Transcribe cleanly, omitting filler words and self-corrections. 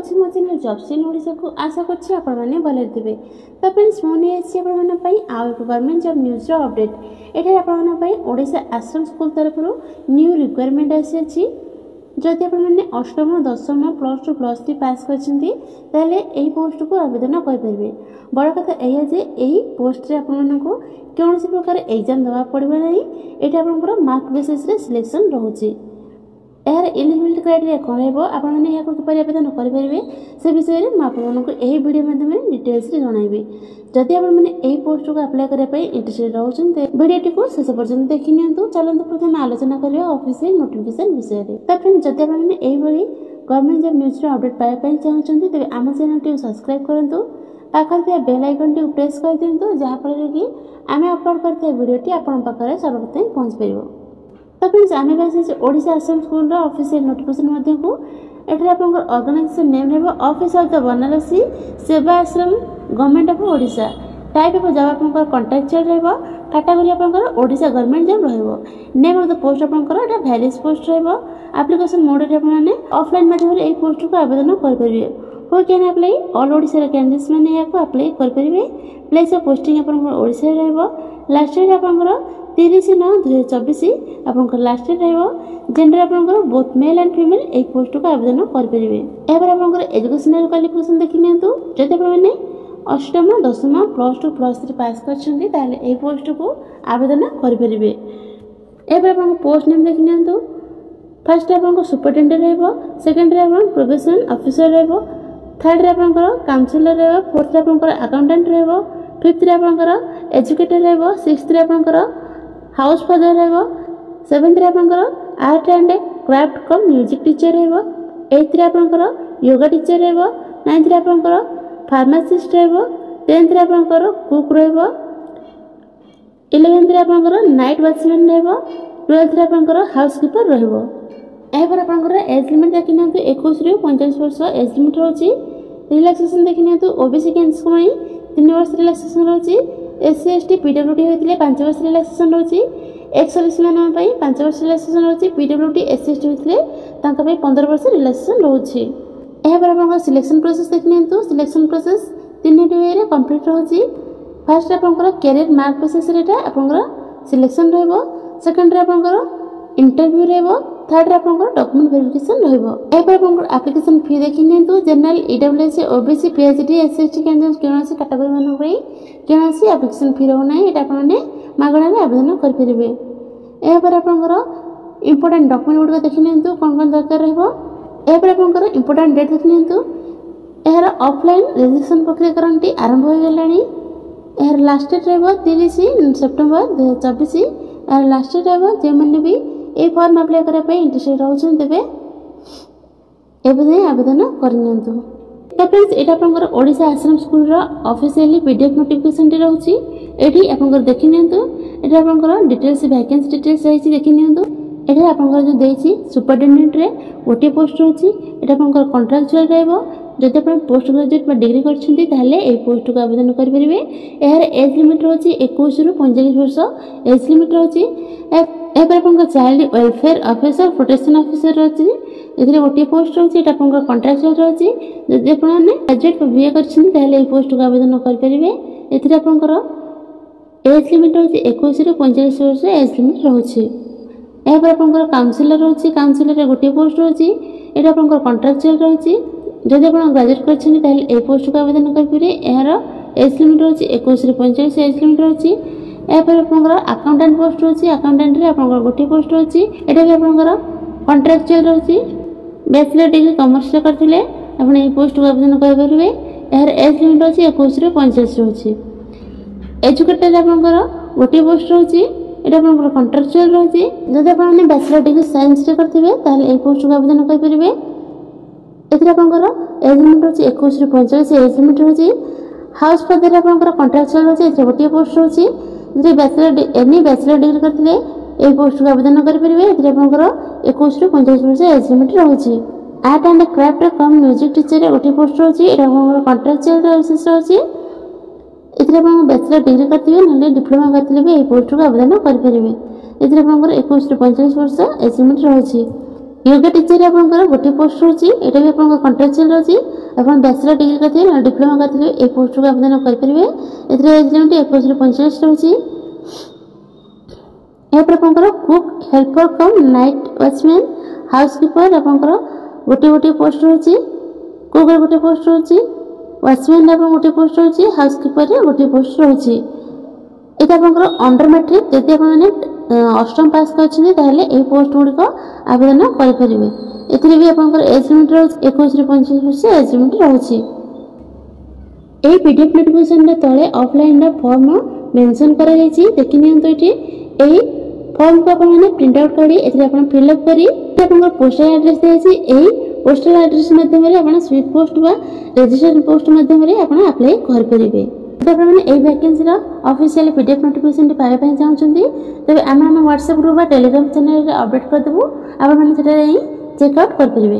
अच्छी मो channel jobs in Odisha को आशा करछि आपण माने भले थिबे। तो फ्रेंड्स मोने अछि आपण माने पई आ एक गवर्नमेंट जॉब न्यूज रो अपडेट एठे आपण माने पई ओडिशा आश्रम स्कूल तरफ न्यू रिक्वायरमेंट आसी अछि। जदि आपण माने अष्टम दशम प्लस टू प्लस 3 पास करछन्ती ताले एही पोस्ट को आवेदन कर परिबे। बड़ कथा एया जे एही पोस्ट रे आपण मानको कोनोसी प्रकार एग्जाम दवा पड़िबे नै। एटा आपनकर मार्क बेसिस रे सिलेक्शन रहउची। यार एलिजिबिलिटी क्राइटेरिया कौन है आप आवेदन करेंगे से विषय में आपको यही वीडियो माध्यम डिटेल्स जनइबी। जदि आपने पोस्ट को अप्लाई करने इंटरेस्टेड रोचे वीडियो को शेष पर्यटन देखी नियंतु। चलते प्रथम आलोचना करिया ऑफिशियल नोटिफिकेशन विषय में। तो फ्रेंड्स जदि आपने गवर्नमेंट जॉब न्यूज अपडेट पाइबा चाहते तेज आम चैनल टी सब्सक्राइब करूँ पाखे बेल आइकन टी प्रेस कर दिंतु जहाँफल कि आम अपलोड करते वीडियो आपन पाखे सर्वप्रथम पहुँच पार। तो फ्रेंड्स आम ओडिशा आश्रम स्कूल ऑफिशियल नोटिफिकेशन मध्य को एठे आपन ऑर्गेनाइजेशन नेम रहबो ऑफिस ऑफ द बनारसी सेवा आश्रम government of Odisha. Type of job आपन कॉन्ट्रैक्चुअल रहबो। कैटेगरी आपन ओडिशा गवर्नमेंट जॉब रहबो। नेम ऑफ द पोस्ट आपन एटा वैलिड पोस्ट रहबो। एप्लीकेशन मोड रे आपन ऑफलाइन माध्यम रे ए पोस्ट को आवेदन कर परिबे। Who can apply all Odisha candidates माने या को अप्लाई कर परिबे। प्लेस ऑफ पोस्टिंग आपन ओडिशा रहबो। लास्ट डेट आपन 30/9/2024 आपन लास्ट डेट रहबो। जेंडर आपन both male and female A post को आवेदन कर परिबे। एबर आपन एजुकेशनल क्वालिफिकेशन देखि नियंतु। जदि आपन अष्टम दशम प्लस टू प्लस 3 पास करछन्ती ताले ए पोस्ट को आवेदन कर परिबे। एबर आपन पोस्ट नेम देखि नियंतु। फर्स्ट आपन सुपरिटेंडेंट रहबो। सेकंड रे आपन प्रोबेशन ऑफिसर रहबो। थर्ड रे आपन काउंसलर रहबो। फोर्थ रे आपन अकाउंटेंट रहबो। फिफ्थ रे आपन एजुकेटर रहबो। सिक्स्थ रे आपन हाउस फादर रहबो। सेवेंथ रे आपन art and craft cum music teacher रहबो। एथ रे आपन योगा टीचर रहबो। नाइन्थ रे आपन फार्मासिस्ट रहबो। 10th रे आपन कुक रहबो। 11th रे आपन नाइट वॉचमैन रहबो। 12th रे आपन हाउसकीपर रहबो। एपर आपन एज लिमिट देखि नियंतु 21 ରୁ 45 वर्ष एज लिमिट रहउची। रिलैक्सेशन देखि नियंतु ओबीसी कैंडिडेट्स को 3 वर्ष रिलैक्सेशन रहउची। एससी एसटी पीडब्ल्यूडी होइतिले 5 वर्ष रिलैक्सेशन रहउची। एक्स सर्विस मैन पई 5 वर्ष रिलैक्सेशन रहउची। पीडब्ल्यूडी एससी एसटी होइतिले तांका पई 15 वर्ष रिलैक्सेशन रहउची। एपर आपन सिलेक्शन प्रोसेस देखि नियंतु। सिलेक्शन प्रोसेस 3 वे रे कंप्लीट रहउची। फर्स्ट आपन कैरियर मार्क बेसिस रे आपन सिलेक्शन रहबो। सेकंड रे आपन इंटरव्यू रहबो। थर्ड रे आपन डॉक्यूमेंट वेरिफिकेशन रहबो। एपर आपन एप्लीकेशन फी देखि नियंतु। General EWS OBC PhD SC ST candidate केनोसी कैटेगरी मानन पई केनोसी एप्लीकेशन फी रहउ नै। एटा आपन मागणा रे आवेदन कर परिबे। एपर आपन इंपोर्टेंट डॉक्यूमेंट गुड देखि नियंतु कोन कोन दरकार रहबो। एपर आपन इंपोर्टेंट डेट देखि नियंतु। एहर ऑफलाइन रजिस्ट्रेशन प्रक्रियाकरणटी आरंभ हो गेलानी। एहर लास्ट डेट रहबो 30 सेप्टेम्बर 2024। एहर लास्ट डेट रहबो जे माने भी ए फॉर्म अप्लाई करे पे इंटरेस्टेड रहउछन तेबे एबे आवेदन कर नियंतु। तो फ्रेंड्स एटा आपन ओडिशा आश्रम स्कूल रो ऑफिशियली पीडीएफ नोटिफिकेशन टी रहउची। एठी आपन देखि नियंतु। एटा आपन डिटेल्स वैकेंसी डिटेल्स रहिछि देखि नियंतु। एटा आपन जो देछि सुपरिटेंडेंट रे गोटे पोस्ट रहउची। एटा आपन कॉन्ट्रैक्चुअल रहबो। जदि आपन पोस्ट ग्रेजुएट बा डिग्री करछन्ती ताले ए पोस्ट को आवेदन कर परिबे। एहर एज लिमिट रहउची 21 ରୁ 45 वर्ष एज लिमिट रहउची। एपर आपन child welfare officer protection officer रहउची। एथिरे गोटे पोस्ट रहउची। एटा आपन कॉन्ट्रैक्चुअल रहउची। जदि आपन ग्रेजुएट बीए करछन्ती ताले ए पोस्ट को आवेदन कर परिबे। एथिरे आपन एज लिमिट रहउची 21 ରୁ 45 वर्ष एज लिमिट रहउची। एपर आपन काउंसलर रहउची। काउंसलर रे गोटे पोस्ट रहउची। एटा आपन कॉन्ट्रैक्चुअल रहउची। जदि आपन ग्रेजुएट करछन्ती ताले ए पोस्ट को आवेदन कर परिबे। एहर एज लिमिट रहउची 21 ରୁ 45 एज लिमिट रहउची। एपर आपन अकाउंटेंट पोस्ट रहउची। अकाउंटेंट रे आपन गोटे पोस्ट रहउची। एटा भी आपन कॉन्ट्रैक्चुअल रहउची। बैचलर डिग्री कॉमर्स रे करथिले आपन ए पोस्ट को आवेदन कर परिबे। एहर एज लिमिट रहउची 21 ରୁ 45 रहउची। एजुकेटर आपन गोटे पोस्ट रहउची। एटा आपन कॉन्ट्रैक्चुअल रहउची। जदि आपन बैचलर डिग्री साइंस रे करथिबे ताले ए पोस्ट को आवेदन कर परिबे। एथिरे आपन एज लिमिट रहउची 21 ରୁ 45 एज लिमिट रहउची। हाउस फादर आपन कॉन्ट्रैक्चुअल रहउची। एथिरे गोटे पोस्ट रहउची। जे बैचलर डिग्री करथिले ए पोस्ट को आवेदन कर परिबे। एथिरे आपन 21 ରୁ 45 वर्ष एज लिमिट रहउची। Art and craft cum music teacher गोटे पोस्ट रहउची। एटा आपन कॉन्ट्रैक्चुअल बेसिस रहउची। एथिरे आपन बैचलर डिग्री करथिबे नले डिप्लोमा करथिले भी ए पोस्ट को आवेदन कर परिबे। एथिरे आपन 21 ରୁ 45 वर्ष एज लिमिट रहउची। योगा टीचर आपंकर गोटे पोस्ट रोचे ये भी आप कंट्राक्चुअल रोचे आप बैचलर डिग्री करते डिप्लोमा करते ये पोस्ट को आवेदन करेंगे एज लिमिट 21 ରୁ 45 रोचे यहाँ पर कुक हेल्पर कम नाइट वॉचमैन हाउसकीपर आपंकर गोटे गोटे पोस्ट रोचे कुक गोटे पोस्ट रोचे वॉचमैन आप गोटे पोस्ट रोचे हाउसकीपर गोटे पोस्ट रोचे ये आपंकर अंडर मैट्रिक जदि आप अष्टम पास कर पोस्ट गुड़िक आवेदन करेंगे एथिरे भी आपंकर एज लिमिट रोज 21 ରୁ 25 वर्ष एज लिमिट रोचे ए पीडीएफ नोटिफिकेशन तले ऑफलाइन फॉर्म मेंशन करा जायछि देखि नियंतो इठी एही फॉर्म को आपन प्रिंट आउट करी एथिरे आपन फिल अप करी आपन पोस्टल एड्रेस देछि एही पोस्टल एड्रेस माध्यम रे आपन स्वीप पोस्ट बा रजिस्ट्रेशन पोस्ट माध्यम रे आपन अप्लाई कर परिबे तब मैंने यही वैकेंसी ऑफिशियल पीडीएफ नोटिफिकेशन पाइबा चाहते तेज आम व्हाट्सएप ग्रुप बा टेलीग्राम चैनल अपडेट करदेबू आप चेकआउट करेंगे।